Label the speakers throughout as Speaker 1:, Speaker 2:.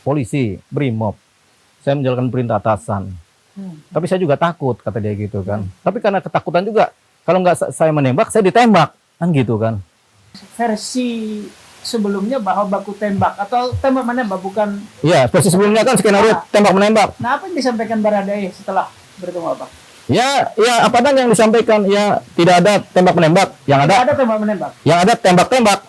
Speaker 1: polisi, BRIMOB. Saya menjalankan perintah atasan. Tapi saya juga takut, kata dia gitu kan. Tapi karena ketakutan juga, kalau nggak saya menembak, saya ditembak. Kan gitu kan.
Speaker 2: Versi sebelumnya bahwa baku tembak atau tembak menembak bukan.
Speaker 1: Iya, versi sebelumnya kan skenario tembak menembak.
Speaker 2: Nah, apa yang disampaikan Baradae setelah bertemu Abang?
Speaker 1: Ya apa dan yang disampaikan ya tidak ada tembak menembak, yang
Speaker 2: Tidak
Speaker 1: ada
Speaker 2: ada tembak menembak.
Speaker 1: yang ada tembak-tembak.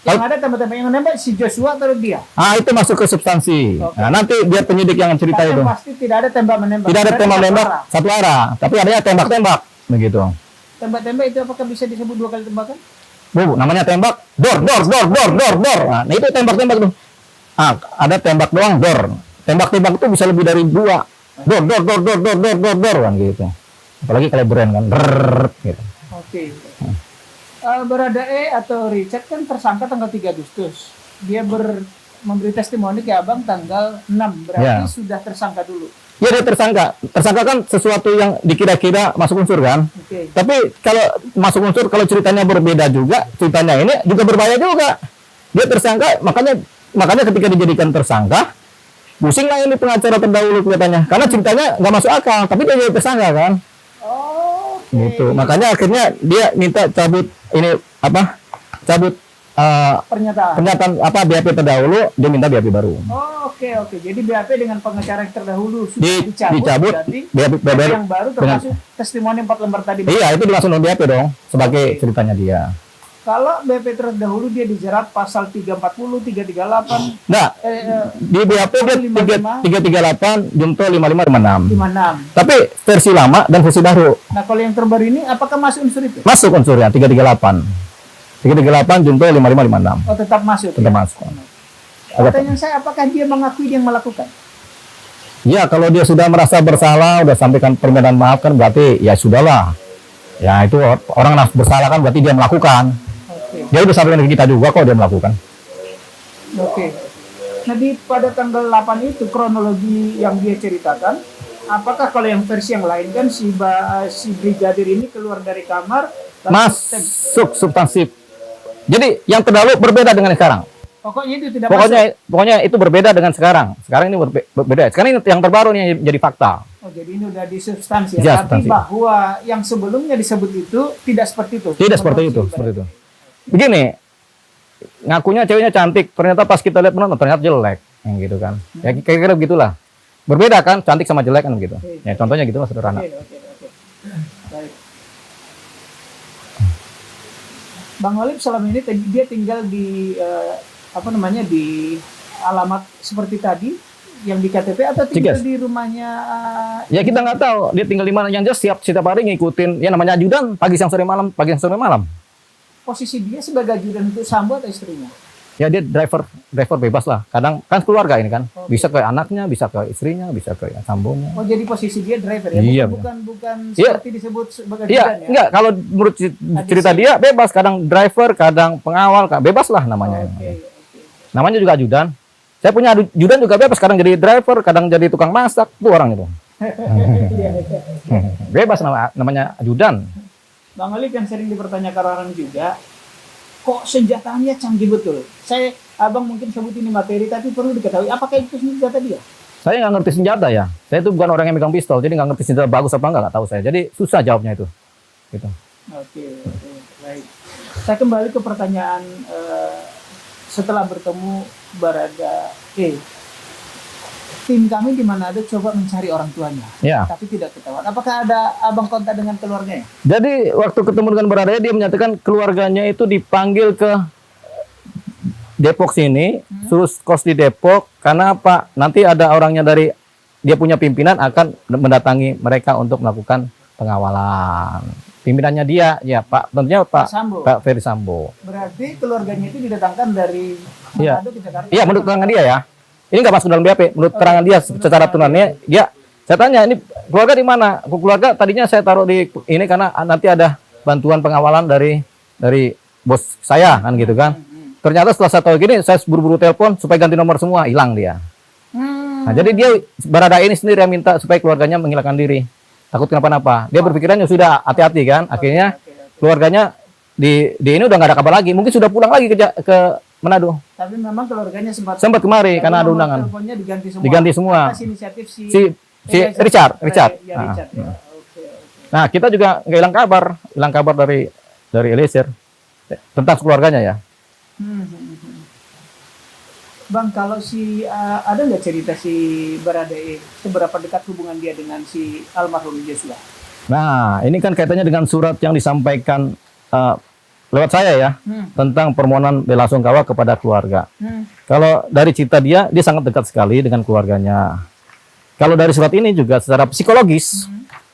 Speaker 2: Yang ada tembak-tembak yang menembak si Joshua atau dia?
Speaker 1: Itu masuk ke substansi.
Speaker 2: Oke.
Speaker 1: Nah, nanti biar penyidik yang cerita
Speaker 2: Tapi
Speaker 1: itu.
Speaker 2: pasti tidak ada tembak menembak.
Speaker 1: Tidak ada
Speaker 2: Berarti
Speaker 1: tembak
Speaker 2: satu
Speaker 1: menembak
Speaker 2: arah.
Speaker 1: satu arah, tapi adanya tembak-tembak begitu.
Speaker 2: Tembak-tembak itu apakah bisa disebut 2 kali tembakan?
Speaker 1: Bu, namanya tembak dor. Nah, itu tembak-tembak tuh. Ada tembak doang dor. Tembak-tembak itu bisa lebih dari 2. Dor kan gitu. Apalagi kalau brand kan gitu.
Speaker 2: Oke. Baradae atau Richard kan tersangka tanggal 3 Agustus. Dia memberi testimoni ke Abang tanggal 6. Berarti
Speaker 1: Ya.
Speaker 2: sudah tersangka dulu.
Speaker 1: Ya dia tersangka. Tersangka kan sesuatu yang dikira-kira masuk unsur kan.
Speaker 2: Oke.
Speaker 1: Tapi kalau masuk unsur, kalau ceritanya berbeda juga, ceritanya ini juga berbahaya juga. Dia tersangka, makanya ketika dijadikan tersangka, pusing lah ini pengacara terdahulu kelihatannya. Karena ceritanya nggak masuk akal, tapi dia jadi tersangka kan.
Speaker 2: Oke.
Speaker 1: Gitu. Makanya akhirnya dia minta cabut cabut pernyataan BAP terdahulu, dia minta BAP baru.
Speaker 2: Oke. Jadi BAP dengan pengacara yang terdahulu sudah
Speaker 1: Dicabut,
Speaker 2: berarti
Speaker 1: BAP
Speaker 2: yang baru termasuk testimoni 4 lembar tadi.
Speaker 1: Iya, itu langsung non BAP dong, sebagai ceritanya dia.
Speaker 2: Kalau BAP terdahulu dia dijerat pasal 340, 338,
Speaker 1: Nah, di BAP dia 338, junto 5556.
Speaker 2: 56.
Speaker 1: Tapi versi lama dan versi baru.
Speaker 2: Nah, kalau yang terbaru ini apakah masuk unsur itu?
Speaker 1: Masuk unsurnya 338. 338 junto 5556.
Speaker 2: Oh, tetap masuk.
Speaker 1: Tetap masuk.
Speaker 2: Pertanyaan saya, apakah dia mengakui dia yang melakukan?
Speaker 1: Ya, kalau dia sudah merasa bersalah, udah sampaikan permintaan maaf kan berarti ya sudahlah. Ya, itu orang bersalah kan berarti dia melakukan.
Speaker 2: Oke.
Speaker 1: Dia udah sampaikan ke kita juga kok dia melakukan.
Speaker 2: Oke. Nah, pada tanggal 8 itu kronologi yang dia ceritakan, apakah kalau yang versi yang lain kan si brigadir ini keluar dari kamar lalu
Speaker 1: Masuk substansif. Jadi yang terdahulu berbeda dengan sekarang.
Speaker 2: pokoknya itu tidak
Speaker 1: Pokoknya itu berbeda dengan sekarang. Sekarang ini berbeda. Sekarang ini yang terbaru nih yang jadi fakta.
Speaker 2: masuk. Oh, jadi ini udah di substansi
Speaker 1: Ya,
Speaker 2: ya. Tapi
Speaker 1: substansi.
Speaker 2: bahwa yang sebelumnya disebut itu tidak seperti itu.
Speaker 1: Tidak seperti itu, Begini, ngakunya ceweknya cantik, ternyata pas kita lihat penonton ternyata jelek, yang gitu kan. Ya kira-kira begitulah. Berbeda kan, cantik sama jelek kan begitu. Ya contohnya gitu lah sederhana.
Speaker 2: Oke. Baik. Bang Olip selama ini dia tinggal di di alamat seperti tadi yang di KTP atau tinggal
Speaker 1: Ciges.
Speaker 2: di rumahnya
Speaker 1: Ya kita nggak tahu dia tinggal di mana, yang jelas setiap hari ngikutin ya namanya ajudan pagi siang sore malam.
Speaker 2: posisi dia sebagai ajudan untuk Sambo atau istrinya?
Speaker 1: Ya dia driver bebas lah. Kadang kan keluarga ini kan, bisa ke anaknya, bisa ke istrinya, bisa ke sambonya.
Speaker 2: Oh, jadi posisi dia driver ya?
Speaker 1: Iya,
Speaker 2: bukan
Speaker 1: iya.
Speaker 2: seperti disebut sebagai
Speaker 1: Iya,
Speaker 2: ajudan ya?
Speaker 1: enggak, kalau menurut cerita dia bebas, kadang driver, kadang pengawal, bebas lah namanya.
Speaker 2: Oke.
Speaker 1: Namanya juga ajudan. Saya punya ajudan juga bebas, kadang jadi driver, kadang jadi tukang masak, tuh orang itu. Bebas namanya ajudan.
Speaker 2: Bang Olip yang sering dipertanyakan orang juga, kok senjatanya canggih betul? Abang mungkin sebut ini materi, tapi perlu diketahui apakah itu senjata dia?
Speaker 1: Saya nggak ngerti senjata ya. Saya itu bukan orang yang megang pistol, jadi nggak ngerti senjata bagus apa nggak tahu saya. Jadi susah jawabnya itu. Gitu.
Speaker 2: Oke, baik. Saya kembali ke pertanyaan setelah bertemu Baradae. Tim kami di Manado coba mencari orang tuanya,
Speaker 1: Ya.
Speaker 2: tapi tidak ketahuan. Apakah ada abang kontak dengan keluarganya?
Speaker 1: Jadi waktu ketemu dengan Baradae dia menyatakan keluarganya itu dipanggil ke Depok sini, suruh kos di Depok karena apa? Nanti ada orangnya dari dia punya pimpinan akan mendatangi mereka untuk melakukan pengawalan. Pimpinannya dia, ya Pak, tentunya Pak
Speaker 2: Sambo.
Speaker 1: Pak Ferry Sambo.
Speaker 2: Berarti keluarganya itu didatangkan dari
Speaker 1: Iya.
Speaker 2: Manado ke Jakarta?
Speaker 1: Iya, menurut keterangan dia ya. Ini nggak masuk dalam BAP. Menurut keterangan dia secara tunannya, dia saya tanya ini keluarga di mana? Keluarga tadinya saya taruh di ini karena nanti ada bantuan pengawalan dari bos saya kan gitu kan. Ternyata setelah saya tahu gini, saya buru-buru telepon supaya ganti nomor semua, hilang dia. Nah, jadi dia Baradae ini sendiri yang minta supaya keluarganya menghilangkan diri. Takut kenapa-napa. Dia berpikirannya sudah hati-hati kan. Akhirnya keluarganya di ini udah nggak ada kabar lagi. Mungkin sudah pulang lagi ke Manado.
Speaker 2: Tapi memang keluarganya sempat
Speaker 1: Kemari
Speaker 2: tapi
Speaker 1: karena ada
Speaker 2: nomor
Speaker 1: undangan.
Speaker 2: teleponnya diganti semua.
Speaker 1: Diganti semua.
Speaker 2: Atas inisiatif
Speaker 1: Si Richard.
Speaker 2: Ya,
Speaker 1: Nah,
Speaker 2: Richard ya. Oke.
Speaker 1: Nah, kita juga nggak hilang kabar dari Eliezer tentang keluarganya ya.
Speaker 2: Bang, kalau ada nggak cerita si Baradae seberapa dekat hubungan dia dengan si almarhum Joshua?
Speaker 1: Nah, ini kan kaitannya dengan surat yang disampaikan lewat saya ya, tentang permohonan bela sungkawa kepada keluarga. Kalau dari cerita dia sangat dekat sekali dengan keluarganya. Kalau dari surat ini juga secara psikologis,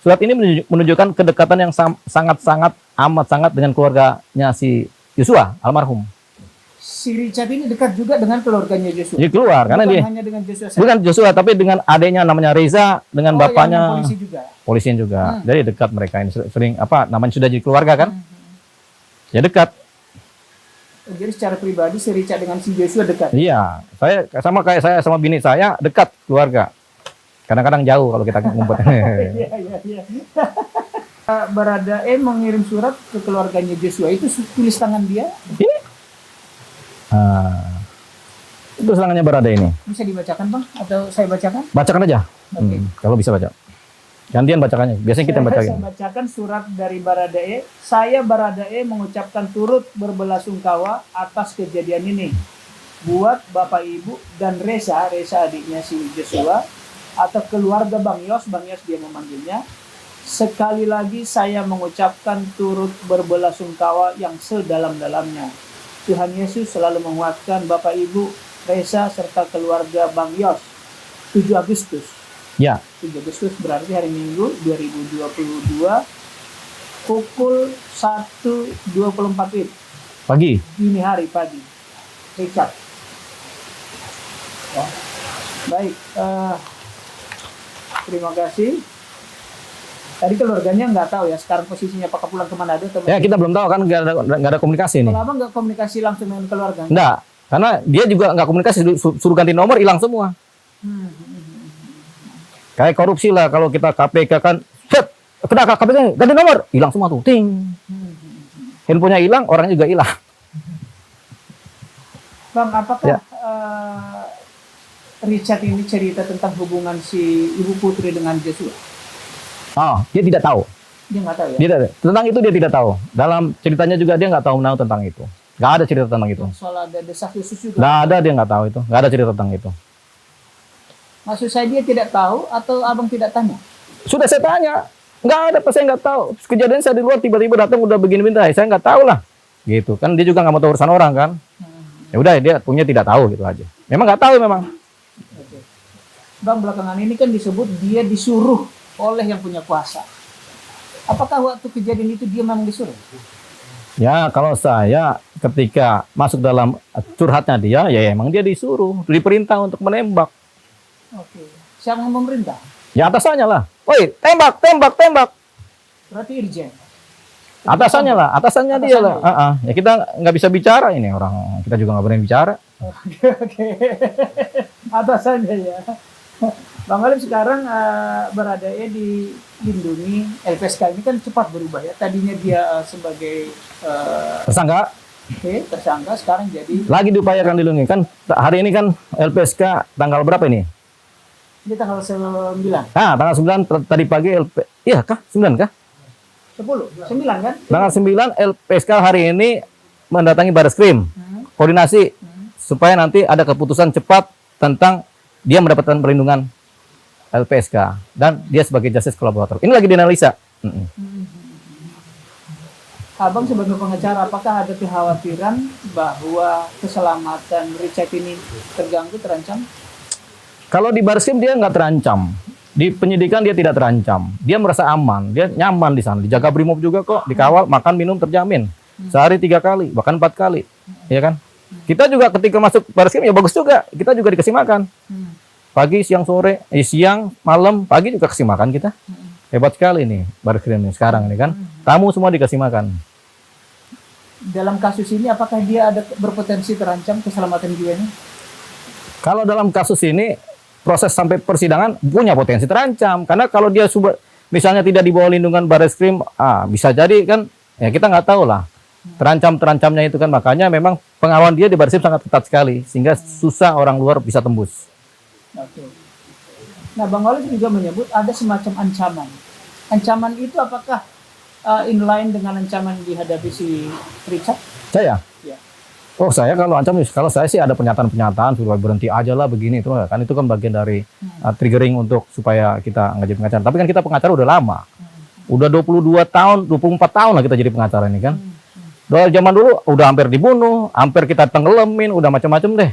Speaker 1: surat ini menunjukkan kedekatan yang sangat-sangat amat sangat dengan keluarganya si Joshua almarhum.
Speaker 2: Si Richard ini dekat juga dengan keluarganya Joshua.
Speaker 1: Dia keluar karena
Speaker 2: Bukan
Speaker 1: dia
Speaker 2: hanya dengan Joshua saja.
Speaker 1: bukan Joshua tapi dengan adanya namanya Reza, dengan bapaknya
Speaker 2: yang polisi juga.
Speaker 1: polisian juga. Jadi dekat mereka ini sering namanya sudah jadi keluarga kan? Ya dekat.
Speaker 2: Jadi secara pribadi si Richard dengan si Joshua dekat.
Speaker 1: Iya, saya sama bini saya dekat keluarga. Kadang-kadang jauh kalau kita ngumpet.
Speaker 2: Iya. Baradae mengirim surat ke keluarganya Joshua, itu tulis tangan dia.
Speaker 1: Ini itu serangannya Baradae ini.
Speaker 2: Bisa dibacakan Bang? Atau saya bacakan?
Speaker 1: Bacakan aja.
Speaker 2: Oke.
Speaker 1: Kalau bisa baca. Gantian bacakannya. Biasanya kita bacain.
Speaker 2: Saya bacakan surat dari Baradae. Saya Baradae mengucapkan turut berbelasungkawa atas kejadian ini. Buat Bapak Ibu dan Reza adiknya si Joshua, atau keluarga Bang Yos dia memanggilnya. Sekali lagi saya mengucapkan turut berbelasungkawa yang sedalam-dalamnya. Tuhan Yesus selalu menguatkan Bapak Ibu, Reza serta keluarga Bang Yos. 7 Agustus.
Speaker 1: Ya.
Speaker 2: 7 Agustus berarti hari Minggu 2022 pukul 1.24 WIB.
Speaker 1: Pagi.
Speaker 2: Dini hari pagi. Richard. Ya. Baik. Terima kasih. Tadi keluarganya nggak tahu ya sekarang posisinya apakah pulang ke Manado atau
Speaker 1: Ya kita belum tahu kan nggak ada komunikasi nih.
Speaker 2: Kalau Abang nggak komunikasi langsung dengan keluarga?
Speaker 1: Enggak, karena dia juga nggak komunikasi, suruh ganti nomor hilang semua. Kayak korupsi lah kalau kita KPK kan, set, kena KPK ganti nomor, hilang semua tuh, ting. Handphonenya hilang, orangnya juga hilang.
Speaker 2: Bang, apakah
Speaker 1: Ya.
Speaker 2: Richard ini cerita tentang hubungan si Ibu Putri dengan Joshua?
Speaker 1: Oh, dia tidak tahu.
Speaker 2: Dia nggak tahu ya?
Speaker 1: Tentang itu dia tidak tahu. Dalam ceritanya juga dia nggak tahu tentang itu. Nggak ada cerita tentang itu.
Speaker 2: Soal ada desas desus juga?
Speaker 1: Nggak ada, dia nggak tahu itu. Nggak ada cerita tentang itu.
Speaker 2: Maksud saya dia tidak tahu atau Abang tidak tanya?
Speaker 1: Sudah saya tanya. Nggak ada, pas saya nggak tahu. Kejadian saya di luar tiba-tiba datang udah begini-begini. Saya nggak tahu lah. Gitu kan, dia juga nggak mau tahu urusan orang kan. Ya udah, dia punya tidak tahu gitu aja. Memang nggak tahu memang.
Speaker 2: Oke. Bang, belakangan ini kan disebut dia disuruh oleh yang punya kuasa. Apakah waktu kejadian itu dia memang disuruh?
Speaker 1: Ya, kalau saya ketika masuk dalam curhatnya dia, ya emang dia disuruh, diperintah untuk menembak.
Speaker 2: Oke. Siapa yang memerintah?
Speaker 1: Ya atasannya lah. Woi, tembak.
Speaker 2: Berarti Irjen.
Speaker 1: Atasannya lah, atasannya dia lah. Ya kita nggak bisa bicara ini orang, kita juga nggak berani bicara.
Speaker 2: Oke. Atasannya ya. Bang Alim sekarang Baradae dilindungi. LPSK ini kan cepat berubah ya. Tadinya dia sebagai
Speaker 1: Tersangka
Speaker 2: tersangka, sekarang jadi
Speaker 1: lagi diupayakan dilindungi kan. Hari ini kan LPSK tanggal berapa ini?
Speaker 2: ini tanggal 9.
Speaker 1: Nah, tanggal 9 tadi pagi iya kah? 9 kah?
Speaker 2: 9 kan?
Speaker 1: Tanggal 9 LPSK hari ini mendatangi Barreskrim. Koordinasi supaya nanti ada keputusan cepat tentang dia mendapatkan perlindungan LPSK dan dia sebagai justice collaborator. Ini lagi dianalisa.
Speaker 2: Abang sebagai pengacara, apakah ada kekhawatiran bahwa keselamatan Richard ini terganggu, terancam?
Speaker 1: Kalau di Barreskrim dia nggak terancam. Di penyidikan dia tidak terancam. Dia merasa aman, dia nyaman di sana. Dijaga Brimob juga kok, dikawal, makan minum terjamin. Sehari 3 kali, bahkan 4 kali. Ya kan? Kita juga ketika masuk Barreskrim ya bagus juga. Kita juga dikasih makan. Pagi, siang, sore, siang, malam, pagi juga kasih makan kita. Hebat sekali nih Barreskrim ini sekarang ini kan. Tamu semua dikasih makan.
Speaker 2: Dalam kasus ini apakah dia ada berpotensi terancam keselamatan jiwanya?
Speaker 1: Kalau dalam kasus ini proses sampai persidangan punya potensi terancam karena kalau dia misalnya tidak di bawah lindungan Barreskrim, bisa jadi kan ya kita nggak tahu lah. Terancamnya itu kan, makanya memang pengawalan dia di Barreskrim sangat ketat sekali sehingga susah orang luar bisa tembus.
Speaker 2: Oke. Nah, Bang Walid juga menyebut ada semacam ancaman. Ancaman itu apakah inline dengan ancaman dihadapi si Richard?
Speaker 1: Saya?
Speaker 2: Ya.
Speaker 1: Oh, saya kalau saya sih ada pernyataan supaya berhenti aja lah begini itu kan, itu kan bagian dari triggering untuk supaya kita nggak jadi pengacara. Tapi kan kita pengacara udah lama. Udah 22 tahun, 24 tahun lah kita jadi pengacara ini kan. Dari zaman dulu udah hampir dibunuh, hampir kita tenggelamin, udah macam-macam deh.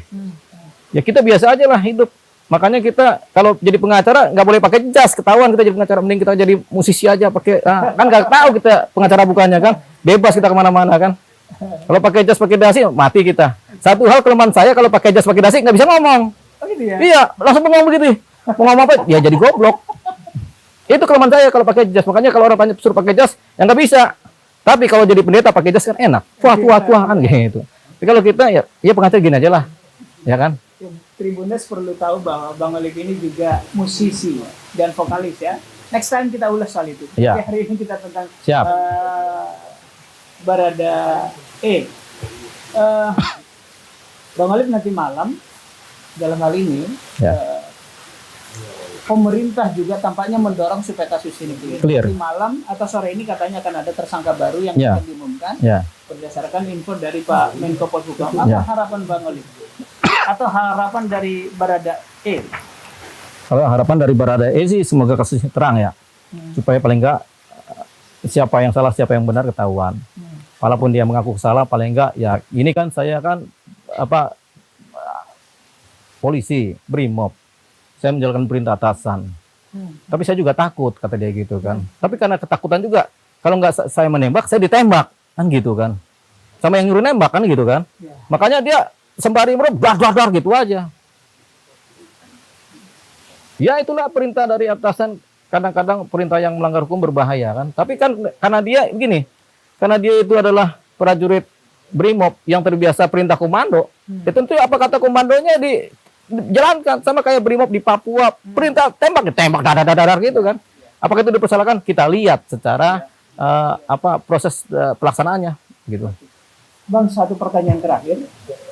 Speaker 1: Ya kita biasa aja lah hidup. Makanya kita kalau jadi pengacara nggak boleh pakai jas, ketahuan kita jadi pengacara. Mending kita jadi musisi aja pakai, kan nggak tahu kita pengacara bukannya kan. Bebas kita kemana-mana kan. Kalau pakai jas pakai dasi mati kita. Satu hal kelemahan saya kalau pakai jas pakai dasi nggak bisa ngomong.
Speaker 2: Oh gitu ya?
Speaker 1: Iya, langsung ngomong begitu. Mau ngomong apa? Ya jadi goblok. Itu kelemahan saya kalau pakai jas. Makanya kalau orang tanya suruh pakai jas, ya nggak bisa. Tapi kalau jadi pendeta pakai jas kan enak. Wah kan gitu. Tapi kalau kita ya pengacara gini aja lah. Ya kan?
Speaker 2: Tribuners perlu tahu bahwa Bang Walid ini juga musisi dan vokalis ya. Next time kita ulas soal itu.
Speaker 1: Ya.
Speaker 2: Tapi hari ini kita tentang
Speaker 1: Siap.
Speaker 2: Barada Bang Walid nanti malam dalam hal ini
Speaker 1: Ya.
Speaker 2: pemerintah juga tampaknya mendorong supaya kasus ini
Speaker 1: Clear.
Speaker 2: Nanti malam atau sore ini katanya akan ada tersangka baru yang
Speaker 1: Ya.
Speaker 2: akan diumumkan
Speaker 1: Ya.
Speaker 2: berdasarkan info dari Pak Menko Polhukam. Apa
Speaker 1: Ya.
Speaker 2: harapan Bang Walid? Atau harapan dari Barada
Speaker 1: Kalau harapan dari Baradae sih semoga kasusnya terang ya. Supaya paling enggak siapa yang salah siapa yang benar ketahuan. Walaupun dia mengaku salah paling enggak ya ini kan saya kan polisi, BRIMOB. Saya menjalankan perintah atasan. Tapi saya juga takut kata dia gitu kan. Tapi karena ketakutan juga kalau nggak saya menembak saya ditembak kan gitu kan. Sama yang nyuruh nembak kan gitu kan.
Speaker 2: Ya.
Speaker 1: Makanya dia sembari dar gitu aja. Ya itulah perintah dari atasan. Kadang-kadang perintah yang melanggar hukum berbahaya kan. Tapi kan karena dia begini, karena dia itu adalah prajurit BRIMOB yang terbiasa perintah komando, ya tentu apa kata komandonya dijalankan sama kayak BRIMOB di Papua. Perintah tembak, ditembak dadar gitu kan. Apakah itu dipersalahkan? Kita lihat secara proses pelaksanaannya gitu.
Speaker 2: Bang, satu pertanyaan terakhir.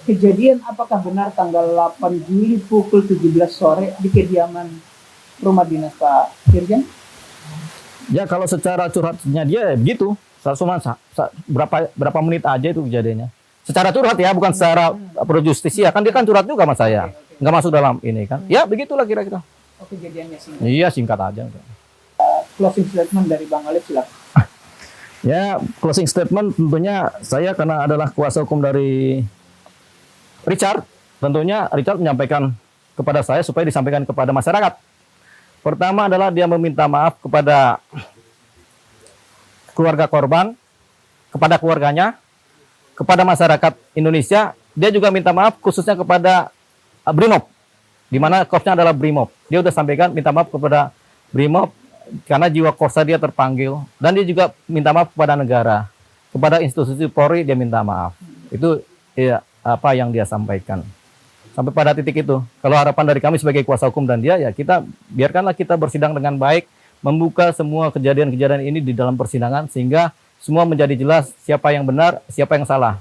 Speaker 2: Kejadian apakah benar tanggal 8 Juli pukul 17 sore di kediaman rumah dinas Pak Dirjen?
Speaker 1: Ya kalau secara curhatnya dia begitu. Cuma berapa menit aja itu kejadiannya. Secara curhat ya, bukan secara pro justisia. Kan dia kan curhat juga sama saya. Nggak masuk dalam ini kan. Ya begitulah kira-kira.
Speaker 2: Oh, kejadiannya singkat.
Speaker 1: Iya singkat aja.
Speaker 2: Closing statement dari Bang Walid silakan.
Speaker 1: Ya closing statement tentunya saya karena adalah kuasa hukum dari Richard. Tentunya Richard menyampaikan kepada saya supaya disampaikan kepada masyarakat. Pertama adalah dia meminta maaf kepada keluarga korban, kepada keluarganya, kepada masyarakat Indonesia. Dia juga minta maaf khususnya kepada BRIMOB, di mana korpsnya adalah BRIMOB. Dia sudah sampaikan minta maaf kepada BRIMOB karena jiwa korsa dia terpanggil, dan dia juga minta maaf kepada negara, kepada institusi Polri dia minta maaf. Itu ya apa yang dia sampaikan. Sampai pada titik itu. Kalau harapan dari kami sebagai kuasa hukum dan dia, ya kita biarkanlah kita bersidang dengan baik, membuka semua kejadian-kejadian ini di dalam persidangan sehingga semua menjadi jelas siapa yang benar, siapa yang salah.